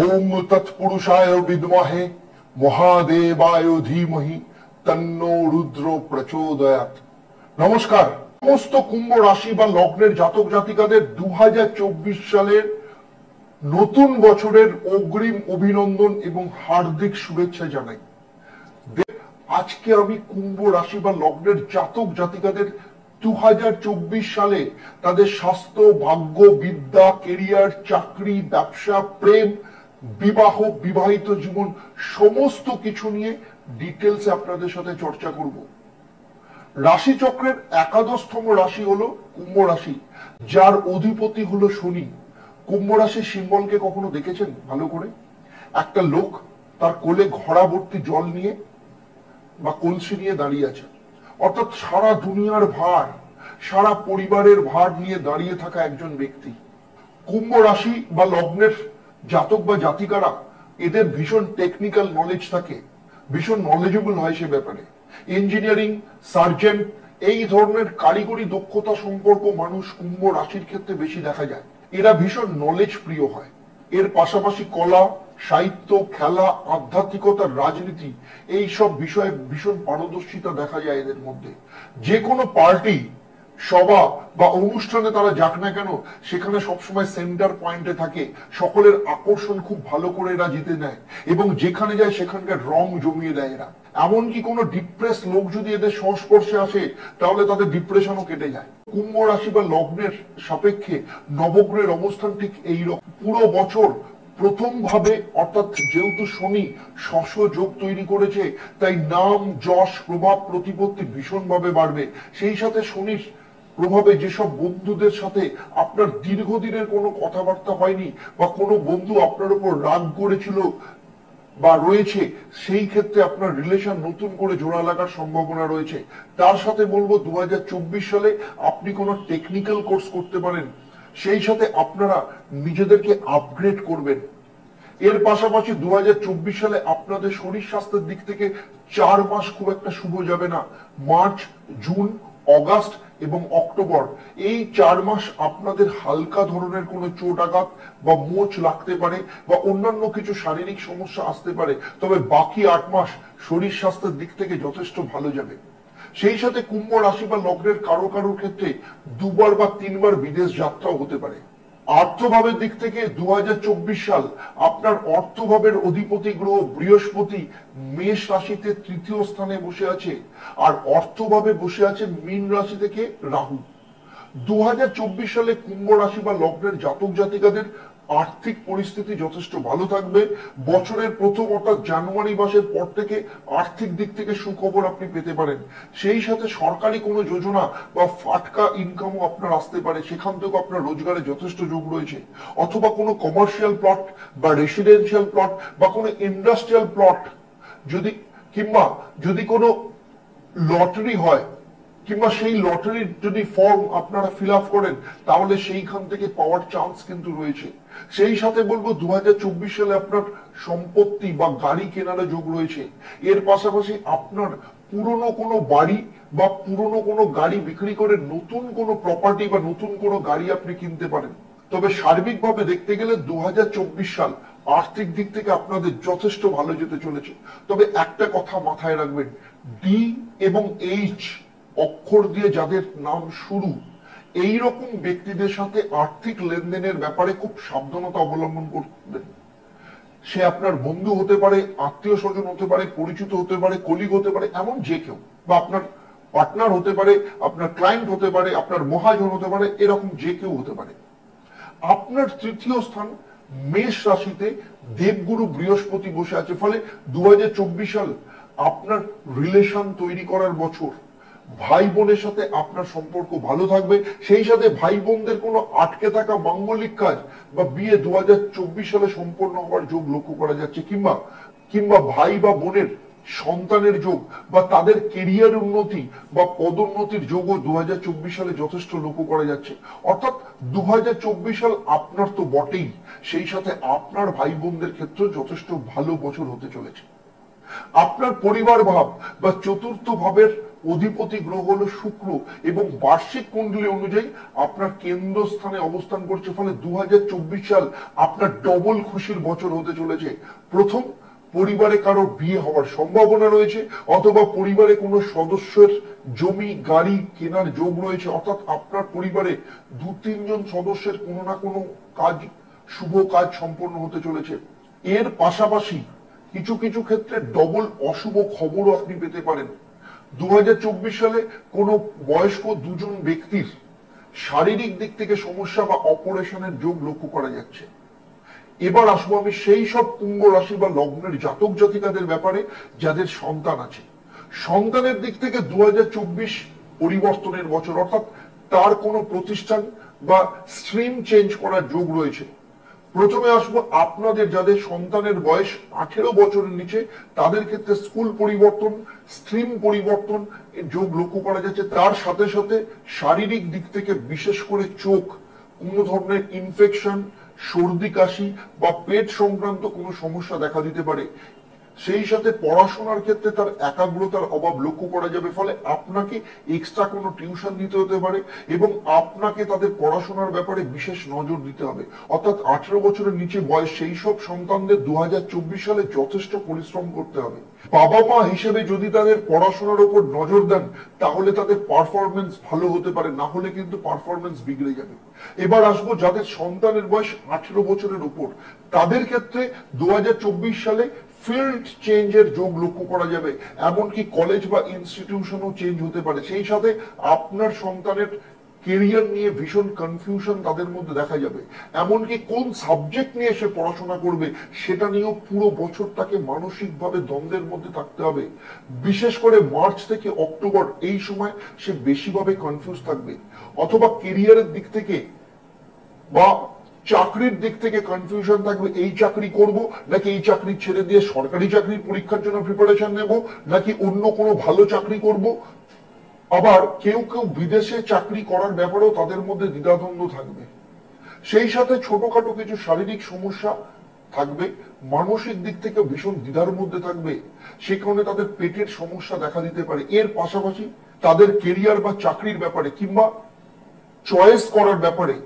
ওম তৎপুরুষায় বিদ্মহে মহাদেবায় ধীমহি তন্নো রুদ্র প্রচোদয়াৎ। নমস্কার। সমস্ত কুম্ভ রাশি বা লগ্নের জাতক জাতিকাদের 2024 সালের নতুন বছরের অগ্রিম অভিনন্দন এবং হার্দিক শুভেচ্ছা জানাই। আজকে আমি কুম্ভ রাশি বা লগ্নের জাতক জাতিকাদের 2024 সালে তাদের স্বাস্থ্য, ভাগ্য, বিদ্যা, কেরিয়ার, চাকরি, ব্যবসা, প্রেম, বিবাহ, বিবাহিত জীবন সমস্ত কিছু নিয়ে ডিটেলসে আপনাদের সাথে চর্চা করব। রাশি চক্রের একাদশতম রাশি হলো কুম্ভ রাশি, যার অধিপতি হলো শনি। কুম্ভ রাশির সিম্বলকে কখনো দেখেছেন ভালো করে? একটা লোক তার কোলে ঘড়া ভর্তি জল নিয়ে বা কলসি নিয়ে দাঁড়িয়ে আছে, অর্থাৎ সারা দুনিয়ার ভার, সারা পরিবারের ভার নিয়ে দাঁড়িয়ে থাকা একজন ব্যক্তি। কুম্ভ রাশি বা লগ্নের জাতক বা জাতিকারা এদের ভীষণ টেকনিক্যাল নলেজ থাকে, ভীষণ নলেজেবল হয় সে ব্যাপারে। ইঞ্জিনিয়ারিং, সার্জন, এই ধরনের কারিগরি দক্ষতা সম্পর্ক মানুষ কুম্ভ রাশির ক্ষেত্রে বেশি দেখা যায়। এরা ভীষণ নলেজ প্রিয় হয়। এর পাশাপাশি কলা, সাহিত্য, খেলা, আধ্যাত্মিকতা, রাজনীতি এই সব বিষয়ে ভীষণ পারদর্শিতা দেখা যায় এদের মধ্যে। যে কোনো পার্টি, সভা বা অনুষ্ঠানে তারা যাক না কেন, সেখানে সবসময় সেন্টার পয়েন্টে থাকে। সকলের আকর্ষণ খুব ভালো করে এরা জিতে নেয় এবং যেখানে যায় সেখানকার রং জমিয়ে দেয় এরা। এমনকি কোনো ডিপ্রেস লোক যদি এদের সংস্পর্শে আসে তাহলে তাদের ডিপ্রেশনও কেটে যায়। কুম্ভ রাশি বা লগ্নের সাপেক্ষে নবগ্রহের অবস্থান ঠিক এইরকম। পুরো বছর প্রথম ভাবে, অর্থাৎ যেহেতু শনি শশ যোগ তৈরি করেছে, তাই নাম, যশ, প্রভাব, প্রতিপত্তি ভীষণ ভাবে বাড়বে। সেই সাথে শনির প্রভাবে যেসব বন্ধুদের সাথে আপনার দীর্ঘদিনের কোনো কথাবার্তা হয়নি বা কোনো বন্ধু আপনার উপর রাগ করেছিল বা রয়েছে, সেই ক্ষেত্রে আপনার রিলেশন নতুন করে জোড়া লাগার সম্ভাবনা রয়েছে। তার সাথে বলবো 2024 সালে আপনি কোনো টেকনিক্যাল কোর্স করতে পারেন, সেই সাথে আপনারা নিজেদেরকে আপগ্রেড করবেন। এর পাশাপাশি 2024 সালে আপনাদের শরীর স্বাস্থ্যের দিক থেকে 4 মাস খুব একটা শুভ যাবে না। মার্চ, জুন, অগাস্ট এবং অক্টোবর, এই 4 মাস আপনাদের হালকা ধরনের কোনো চোট আঘাত বা মোচ লাগতে পারে বা অন্যান্য কিছু শারীরিক সমস্যা আসতে পারে, তবে বাকি 8 মাস শরীর স্বাস্থ্যের দিক থেকে যথেষ্ট ভালো যাবে। সেই সাথে কুম্ভ রাশি বা লগ্নের কারো কারোর ক্ষেত্রে 2বার বা 3বার বিদেশ যাত্রাও হতে পারে। অর্থভাবের দিক থেকে 2024 সাল আপনার অর্থভাবের অধিপতি গ্রহ বৃহস্পতি মেষ রাশিতে 3য় স্থানে বসে আছে, আর অর্থভাবে বসে আছে মীন রাশি থেকে রাহু। 2024 সালে কুম্ভ রাশি বা লগ্নের জাতক জাতিকাদের আর্থিক পরিস্থিতি যথেষ্ট ভালো থাকবে। বছরের প্রথম অর্থাৎ জানুয়ারি মাসের পর থেকে আর্থিক দিক থেকে সুখবর আপনি পেতে পারেন। সেই সাথে সরকারি কোনো যোজনা বা ফাটকা ইনকামও আপনার আসতে পারে, সেখান থেকেও আপনার রোজগারে যথেষ্ট যোগ রয়েছে। অথবা কোনো কমার্শিয়াল প্লট বা রেসিডেন্সিয়াল প্লট বা কোনো ইন্ডাস্ট্রিয়াল প্লট কিংবা যদি কোনো লটারি হয়, কিংবা সেই লটারির যদি ফর্ম আপনারা ফিল আপ করেন, তাহলে সেইখান থেকে পাওয়ার চান্স কিন্তু রয়েছে। সেই সাথে বলবো 2024 সালে আপনার সম্পত্তি বা গাড়ি কেনার যোগ রয়েছে। এর পাশাপাশি আপনার পুরনো কোনো বাড়ি বা পুরনো কোনো গাড়ি বিক্রি করে নতুন কোনো প্রপার্টি বা নতুন কোনো গাড়ি আপনি কিনতে পারেন। তবে সার্বিকভাবে দেখতে গেলে 2024 সাল আর্থিক দিক থেকে আপনাদের যথেষ্ট ভালো যেতে চলেছে। তবে একটা কথা মাথায় রাখবেন, ডি এবং এইচ অক্ষর দিয়ে যাদের নাম শুরু, এই রকম ব্যক্তিদের সাথে আর্থিক লেনদেনের ব্যাপারে খুব সাবধানতা অবলম্বন করবেন। সে আপনার বন্ধু হতে পারে, আত্মীয় স্বজন হতে পারে, পরিচিত হতে পারে, কলিগ হতে পারে, এমন যে কেউ, বা আপনার পার্টনার হতে পারে, আপনার ক্লায়েন্ট হতে পারে, আপনার মহাজন হতে পারে, এরকম যে কেউ হতে পারে। আপনার 3য় স্থান মেষ রাশিতে দেবগুরু বৃহস্পতি বসে আছে, ফলে 2024 সাল আপনার রিলেশন তৈরি করার বছর। ভাই বোনের সাথে আপনার সম্পর্ক ভালো থাকবে। সেই সাথে ভাই বোনদের কোনো আটকে থাকা মাঙ্গলিক কাজ বা বিয়ে 2024 সালে সম্পন্ন হওয়ার যোগ লক্ষ্য করা যাচ্ছে, কিংবা ভাই বা বোনের সন্তানের যোগ বা তাদের কেরিয়ার উন্নতি বা পদোন্নতির যোগও 2024 সালে যথেষ্ট লক্ষ্য করা যাচ্ছে। অর্থাৎ 2024 সাল আপনার তো বটেই, সেই সাথে আপনার ভাই বোনদের ক্ষেত্রে যথেষ্ট ভালো বছর হতে চলেছে। আপনার পরিবার ভাব বা চতুর্থ ভাবের অধিপতি গ্রহ হলো শুক্র এবং বার্ষিক কুণ্ডলী অনুযায়ী আপনার কেন্দ্রস্থানে অবস্থান করছে। ফলে 2024 সাল আপনার ডবল খুশির বছর হতে চলেছে। প্রথম, পরিবারে কারো বিয়ে হওয়ার সম্ভাবনা রয়েছে, অথবা পরিবারে কোনো সদস্যের জমি গাড়ি কেনার যোগ রয়েছে, অর্থাৎ আপনার পরিবারে 2-3 জন সদস্যের কোনো না কোনো কাজ, শুভ কাজ সম্পন্ন হতে চলেছে। এর পাশাপাশি কিছু কিছু ক্ষেত্রে ডবল অশুভ খবরও আপনি পেতে পারেন। 2024 সালে কোনো বয়স্ক 2 জন ব্যক্তির শারীরিক দিক থেকে সমস্যা বা অপারেশনের যোগ লক্ষ্য করা যাচ্ছে। এবার আসবো আমি সেই সব কুম্ভ রাশি বা লগ্নের জাতক জাতিকাদের ব্যাপারে যাদের সন্তান আছে। সন্তানের দিক থেকে 2024 পরিবর্তনের বছর, অর্থাৎ তার কোনো প্রতিষ্ঠান বা স্ট্রিম চেঞ্জ করার যোগ রয়েছে। প্রথমে আসবো আপনাদের যাদের সন্তানের বয়স 18 বছরের নিচে, তাদের ক্ষেত্রে স্কুল পরিবর্তন, স্ট্রিম পরিবর্তন যোগ লক্ষ্য করা যাচ্ছে। তার সাথে সাথে শারীরিক দিক থেকে বিশেষ করে চোখ, কোন ধরনের ইনফেকশন, সর্দি কাশি বা পেট সংক্রান্ত কোনো সমস্যা দেখা দিতে পারে। সেই সাথে পড়াশোনার ক্ষেত্রে তার একাগ্রতার অভাব লক্ষ্য করা যাবে। ফলে আপনাকে এক্সট্রা কোনো টিউশন দিতে হতে পারে এবং আপনাকে তাদের পড়াশোনার ব্যাপারে বিশেষ নজর দিতে হবে। অর্থাৎ 18 বছরের নিচে বয়স সেই সব সন্তানদের 2024 সালে যথেষ্ট পরিশ্রম করতে হবে। বাবা মা হিসেবে যদি তাদের পড়াশোনার উপর নজর দেন তাহলে তাদের পারফরমেন্স ভালো হতে পারে, না হলে কিন্তু পারফরমেন্স বিগড়ে যাবে। এবার আসবো যাদের সন্তানের বয়স 18 বছরের উপর, তাদের ক্ষেত্রে 2024 সালে ফিল্ড চেঞ্জের যোগ লক্ষ্য করা যাবে। এমনকি কলেজ বা ইনস্টিটিউশনও চেঞ্জ হতে পারে। সেই সাথে আপনার সন্তানের কেরিয়ার নিয়ে ভীষণ কনফিউশন তাদের মধ্যে দেখা যাবে। এমনকি কোন সাবজেক্ট নিয়ে সে পড়াশোনা করবে সেটা নিয়েও পুরো বছর তাকে মানসিকভাবে দ্বন্দ্বের মধ্যে থাকতে হবে। বিশেষ করে মার্চ থেকে অক্টোবর এই সময় সে বেশিভাবে কনফিউজ থাকবে, অথবা কেরিয়ারের দিক থেকে বা চাকরির দিক থেকে কনফিউশন থাকবে। এই চাকরি করব নাকি এই চাকরি ছেড়ে দিয়ে সরকারি চাকরির পরীক্ষার জন্য প্রিপারেশন নেব, নাকি অন্য কোনো ভালো চাকরি করব। আবার কেউ কেউ বিদেশে চাকরি করার ব্যাপারেও তাদের মধ্যে দ্বিধাদ্বন্দ্ব থাকবে। সেই সাথে ছোটখাটো কিছু শারীরিক সমস্যা থাকবে, মানসিক দিক থেকে ভীষণ দ্বিধার মধ্যে থাকবে, সে কারণে তাদের পেটের সমস্যা দেখা দিতে পারে। এর পাশাপাশি তাদের কেরিয়ার বা চাকরির ব্যাপারে কিংবা চয়েস করার ব্যাপারে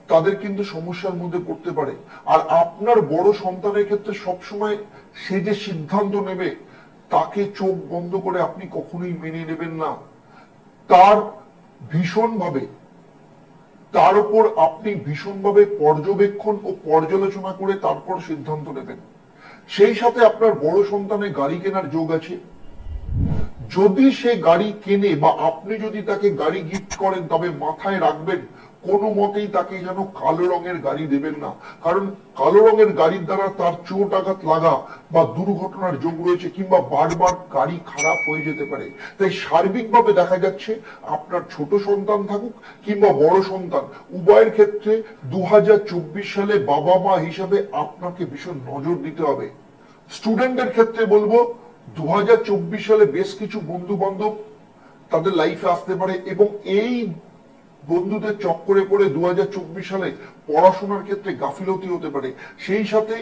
তাদের কিন্তু সমস্যার মধ্যে পড়তে পারে। আর আপনার বড় সন্তানের ক্ষেত্রে সবসময় সে যে সিদ্ধান্ত নেবে তাকে চোখ বন্ধ করে আপনি কখনোই মেনে নেবেন না। তার ভীষণভাবে, তার উপর আপনি ভীষণভাবে পর্যবেক্ষণ ও পর্যালোচনা করে তারপর সিদ্ধান্ত নেবেন। সেই সাথে আপনার বড় সন্তানের গাড়ি কেনার যোগ আছে। যদি সে গাড়ি কেনে বা আপনি যদি তাকে গাড়ি গিফট করেন, তবে মাথায় রাখবেন কোনো মতেই তাকে যেন কালো রঙের গাড়ি দেবেন না। কারণ কালো রঙের গাড়ির দ্বারা তার চোট আঘাত লাগা বা দুর্ঘটনার যোগ রয়েছে, কিংবা বারবার গাড়ি খারাপ হয়ে যেতে পারে। তাই সার্বিকভাবে দেখা যাচ্ছে আপনার ছোট সন্তান থাকুক কিংবা বড় সন্তান, উভয়ের ক্ষেত্রে 2024 সালে বাবা মা হিসাবে আপনাকে ভীষণ নজর দিতে হবে। স্টুডেন্টের ক্ষেত্রে বলবো 2024 সালে বেশ কিছু বন্ধু বান্ধব তাদের লাইফে আসতে পারে এবং এই বন্ধুদের চক্করে পড়ে 2024 সালে পড়াশোনার ক্ষেত্রে গাফিলতি হতে পারে। সেই সাথে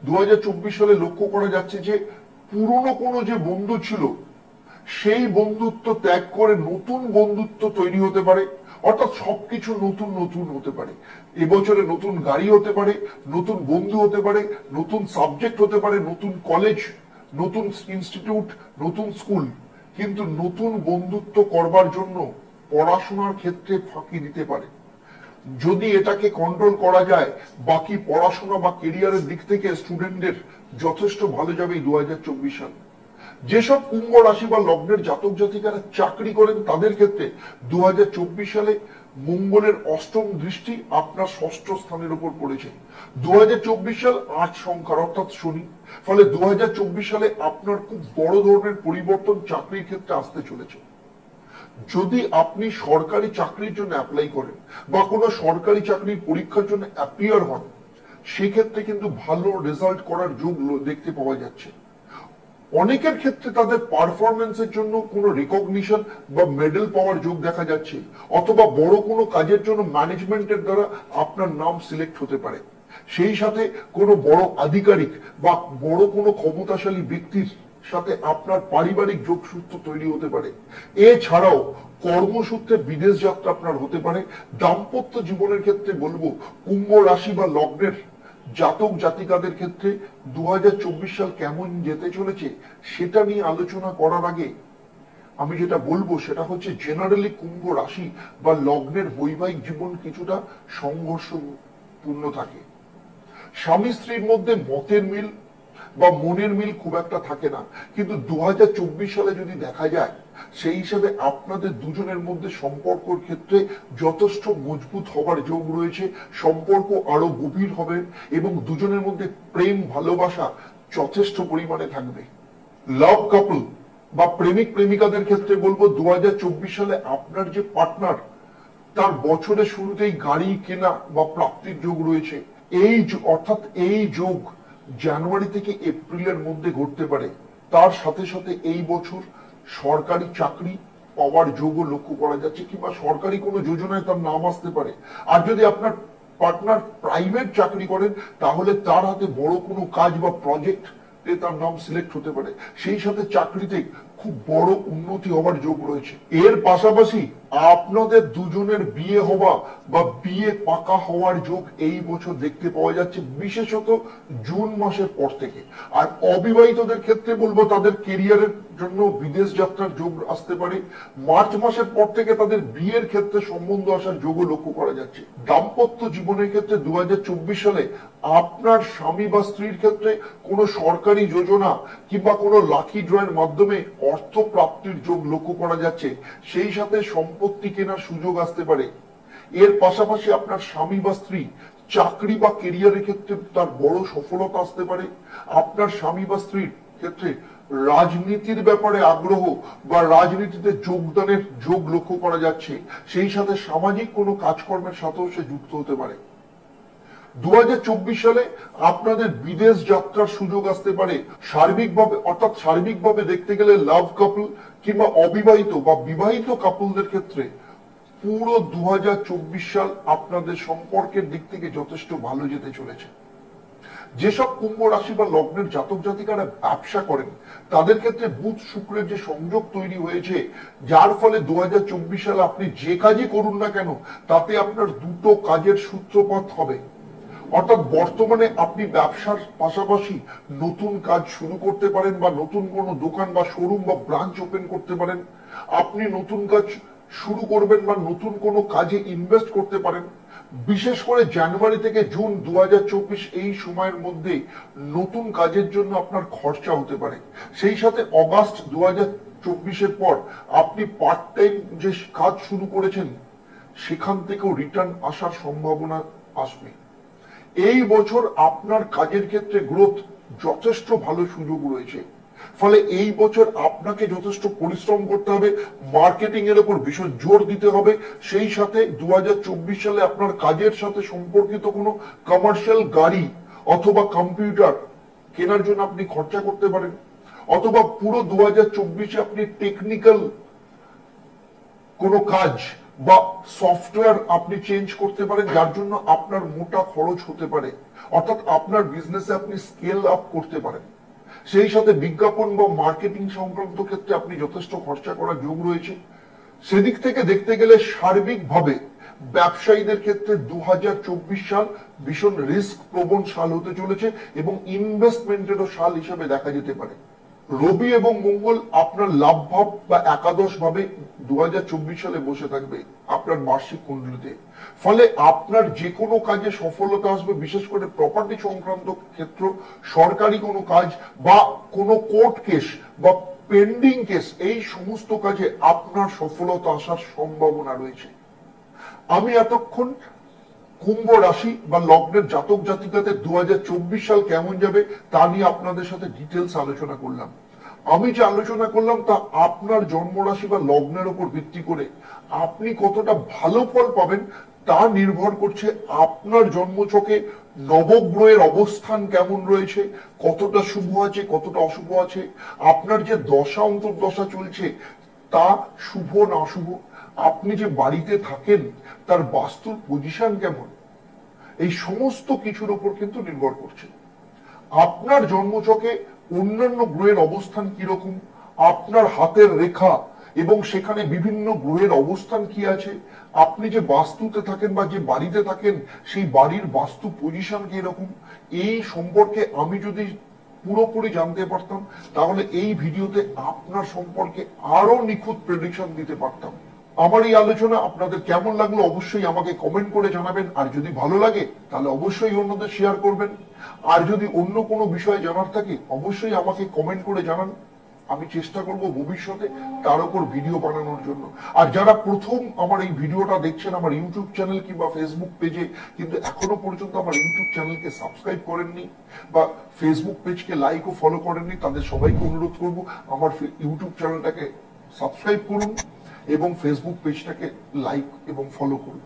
2024 সালে লক্ষ্য করা যাচ্ছে যে পুরনো কোনো যে বন্ধু ছিল সেই বন্ধুত্ব ত্যাগ করে নতুন বন্ধুত্ব তৈরি হতে পারে। অর্থাৎ সবকিছু নতুন নতুন হতে পারে। এবছরে নতুন গাড়ি হতে পারে, নতুন বন্ধু হতে পারে, নতুন সাবজেক্ট হতে পারে, নতুন কলেজ, নতুন ইনস্টিটিউট, নতুন স্কুল। কিন্তু নতুন বন্ধুত্ব করবার জন্য পড়াশোনার ক্ষেত্রে ফাঁকি দিতে পারে। যদি এটাকে কন্ট্রোল করা যায়, বাকি পড়াশোনা বা কেরিয়ারের দিক থেকে স্টুডেন্টদের যথেষ্ট ভালো যাবে এই 2024 সাল। যেসব কুম্ভ রাশি বা লগ্নের জাতক জাতিকারা চাকরি করেন তাদের ক্ষেত্রে 2024 সালে মঙ্গলের অষ্টম দৃষ্টি আপনার ষষ্ঠ স্থানের উপর পড়েছে। 2024 সাল 8 সংখ্যার, অর্থাৎ শনি। ফলে 2024 সালে আপনার খুব বড় ধরনের পরিবর্তন চাকরির ক্ষেত্রে আসতে চলেছে। যদি আপনি সরকারি চাকরির জন্য অ্যাপ্লাই করেন বা কোনো সরকারি চাকরির পরীক্ষার জন্য অ্যাপিয়ার হন, সেক্ষেত্রে কিন্তু ভালো রেজাল্ট করার যোগ দেখতে পাওয়া যাচ্ছে। অনেকের ক্ষেত্রে তাদের পারফরমেন্সের জন্য কোনো রিকগনিশন বা মেডেল পাওয়ার যোগ দেখা যাচ্ছে, অথবা বড় কোনো কাজের জন্য ম্যানেজমেন্টের দ্বারা আপনার নাম সিলেক্ট হতে পারে। সেই সাথে কোনো বড় আধিকারিক বা বড় কোনো ক্ষমতাশালী ব্যক্তির সাথে আপনার পারিবারিক যোগসূত্র তৈরি হতে পারে। এছাড়াও কর্মসূত্রে বিদেশ যাত্রা আপনার হতে পারে। দাম্পত্য জীবনের ক্ষেত্রে বলবো কুম্ভ রাশি বা লগ্নের জাতক জাতিকাদের ক্ষেত্রে 2024 সাল কেমন যেতে চলেছে সেটা নিয়ে আলোচনা করার আগে আমি যেটা বলবো সেটা হচ্ছে জেনারেলি কুম্ভ রাশি বা লগ্নের বৈবাহিক জীবন কিছুটা সংঘর্ষপূর্ণ থাকে। স্বামী স্ত্রীর মধ্যে মতের মিল বা মনের মিল খুব একটা থাকে না, কিন্তু 2024 সালে যদি দেখা যায় সেই হিসাবে আপনাদের দুজনের মধ্যে সম্পর্কের ক্ষেত্রে যথেষ্ট মজবুত হবার যোগ রয়েছে। সম্পর্ক আরো গভীর হবে এবং দুজনের মধ্যে প্রেম ভালোবাসা যথেষ্ট পরিমাণে থাকবে। লাভ কাপল বা প্রেমিক প্রেমিকাদের ক্ষেত্রে বলবো 2024 সালে আপনার যে পার্টনার তার বছরের শুরুতেই গাড়ি কেনা বা প্রাপ্তির যোগ রয়েছে। অর্থাৎ এই যোগ জানুয়ারি থেকে এপ্রিলের মধ্যে ঘটতে পারে। তার সাথে সাথে এই বছর সরকারি চাকরি পাওয়ার যোগও লক্ষ্য করা যাচ্ছে, কিংবা সরকারি কোনো যোজনায় তার নাম আসতে পারে। আর যদি আপনার পার্টনার প্রাইভেট চাকরি করেন তাহলে তার হাতে বড় কোনো কাজ বা প্রজেক্ট তার নাম সিলেক্ট হতে পারে। সেই সাথে চাকরিতে খুব বড় উন্নতি হবার যোগ রয়েছে। এর পাশাপাশি আপনাদের দুজনের বিয়ে হওয়া বা বিয়ে পাকা হওয়ার যোগ এই বছর দেখতে পাওয়া যাচ্ছে, বিশেষত জুন মাসের পর থেকে। আর অবিবাহিতদের ক্ষেত্রে বলবো তাদের কেরিয়ারের জন্য বিদেশ যাত্রার যোগ আসতে পারে। মার্চ মাসের পর থেকে তাদের বিয়ের ক্ষেত্রে সম্বন্ধ আসার যোগও লক্ষ্য করা যাচ্ছে। দাম্পত্য জীবনের ক্ষেত্রে 2024 সালে আপনার স্বামী বা স্ত্রীর ক্ষেত্রে কোনো সরকারি যোজনা কিংবা কোনো লাকি ড্রয়ের মাধ্যমে অর্থ প্রাপ্তির যোগ লক্ষ্য করা যাচ্ছে। সেই সাথে সম্পত্তি কেনার সুযোগ আসতে পারে। এর পাশাপাশি আপনার স্বামী বা স্ত্রী চাকরি বা কেরিয়ারের ক্ষেত্রে তার বড় সফলতা আসতে পারে। আপনার স্বামী বা স্ত্রীর ক্ষেত্রে রাজনীতির ব্যাপারে আগ্রহ বা রাজনীতিতে যোগদানের যোগ লক্ষ্য করা যাচ্ছে। সেই সাথে সামাজিক কোনো কাজকর্মের সাথেও সে যুক্ত হতে পারে। 2024 সালে আপনাদের বিদেশ যাত্রার সুযোগ আসতে পারে। সার্বিকভাবে দেখতে গেলে লাভ কাপল কিংবা অবিবাহিত বা বিবাহিত কাপলদের ক্ষেত্রে পুরো 2024 সাল আপনাদের সম্পর্কের দিক থেকে যথেষ্ট ভালো যেতে চলেছে। যেসব কুম্ভ রাশি বা লগ্নের জাতক জাতিকারা ব্যবসা করেন তাদের ক্ষেত্রে বুধ শুক্রের যে সংযোগ তৈরি হয়েছে, যার ফলে 2024 সালে আপনি যে কাজই করুন না কেন তাতে আপনার দুটো কাজের সূত্রপাত হবে। অর্থাৎ বর্তমানে আপনি ব্যবসার পাশাপাশি নতুন কাজ শুরু করতে পারেন বা নতুন কোনো দোকান বা শোরুম বা ব্রাঞ্চ ওপেন করতে পারেন। আপনি নতুন কাজ শুরু করবেন বা নতুন কোনো কাজে ইনভেস্ট করতে পারেন। বিশেষ করে জানুয়ারি থেকে জুন 2024 এই সময়ের মধ্যে নতুন কাজের জন্য আপনার খরচা হতে পারে। সেই সাথে অগাস্ট 2024 পর আপনি পার্ট টাইম যে কাজ শুরু করেছেন সেখান থেকেও রিটার্ন আসার সম্ভাবনা আসবে। এই বছর আপনার কাজের ক্ষেত্রে গ্রোথ যথেষ্ট ভালো সুযোগ রয়েছে। ফলে এই বছর আপনাকে যথেষ্ট পরিশ্রম করতে হবে, মার্কেটিং এর উপর ভীষণ জোর দিতে হবে। সেই সাথে 2024 সালে আপনার কাজের সাথে সম্পর্কিত কোনো কমার্শিয়াল গাড়ি অথবা কম্পিউটার কেনার জন্য আপনি খরচা করতে পারেন, অথবা পুরো 2024 আপনি টেকনিক্যাল কোনো কাজ বা সফটওয়্যার আপনি চেঞ্জ করতে পারেন, যার জন্য আপনার মোটা খরচ হতে পারে। অর্থাৎ আপনার বিজনেসে আপনি স্কেল আপ করতে পারেন। সেই সাথে বিজ্ঞাপন বা মার্কেটিং সংক্রান্ত ক্ষেত্রে আপনি যথেষ্ট খরচা করার যোগ রয়েছে। সেদিক থেকে দেখতে গেলে সার্বিকভাবে ব্যবসায়ীদের ক্ষেত্রে 2024 সাল ভীষণ রিস্ক প্রবণ সাল হতে চলেছে এবং ইনভেস্টমেন্টেরও সাল হিসেবে দেখা যেতে পারে। রবি এবং মঙ্গল আপনার লাভ ভাব বা একাদশ ভাবে 2024 সালে বসে থাকবে আপনার বার্ষিক কুণ্ডলিতে। ফলে আপনার যে কোনো কাজে সফলতা আসবে, বিশেষ করে প্রপার্টি সংক্রান্ত ক্ষেত্র, সরকারি কোনো কাজ বা কোনো কোর্ট কেস বা পেন্ডিং কেস, এই সমস্ত কাজে আপনার সফলতা আসার সম্ভাবনা রয়েছে। আমি এতক্ষণ কুম্ভ রাশি বা লগ্নের জাতক জাতিকাদের 2024 সাল কেমন যাবে তা নিয়ে আপনাদের সাথে ডিটেলস আলোচনা করলাম। আমি যে আলোচনা করলাম তা আপনার জন্ম রাশি বা লগ্নের উপর ভিত্তি করে আপনি কতটা ভালো ফল পাবেন তা নির্ভর করছে আপনার জন্মছকে নবগ্রহের অবস্থান কেমন রয়েছে, কতটা শুভ আছে কতটা অশুভ আছে, আপনার যে দশা অন্তর্দশা চলছে তা শুভ না অশুভ, আপনি যে বাড়িতে থাকেন তার বাস্তুর পজিশন কেমন, এই সমস্ত কিছুর উপর কিন্তু নির্ভর করছে। আপনার জন্মছকে অন্যান্য গ্রহের অবস্থান কিরকম, আপনার হাতের রেখা এবং সেখানে বিভিন্ন গ্রহের অবস্থান কি আছে, আপনি যে বাস্তুতে থাকেন বা যে বাড়িতে থাকেন সেই বাড়ির বাস্তু পজিশন কি এরকম, এই সম্পর্কে আমি যদি পুরোপুরি জানতে পারতাম তাহলে এই ভিডিওতে আপনার সম্পর্কে আরো নিখুঁত প্রেডিকশন দিতে পারতাম। আমার এই আলোচনা আপনাদের কেমন লাগলো অবশ্যই আমাকে কমেন্ট করে জানাবেন, আর যদি ভালো লাগে তাহলে অবশ্যই অন্যদের শেয়ার করবেন। আর যদি অন্য কোনো বিষয় জানার থাকে অবশ্যই আমাকে কমেন্ট করে জানান, আমি চেষ্টা করব ভবিষ্যতে তার উপর ভিডিও বানানোর জন্য। আর যারা প্রথম আমার এই ভিডিওটা দেখছেন আমার ইউটিউব চ্যানেল কিংবা ফেসবুক পেজে, কিন্তু এখনো পর্যন্ত আমার ইউটিউব চ্যানেলকে সাবস্ক্রাইব করেননি বা ফেসবুক পেজকে লাইক ও ফলো করেননি, তাদের সবাইকে অনুরোধ করব আমার ইউটিউব চ্যানেলটাকে সাবস্ক্রাইব করুন এবং ফেসবুক পেজটাকে লাইক এবং ফলো করুন।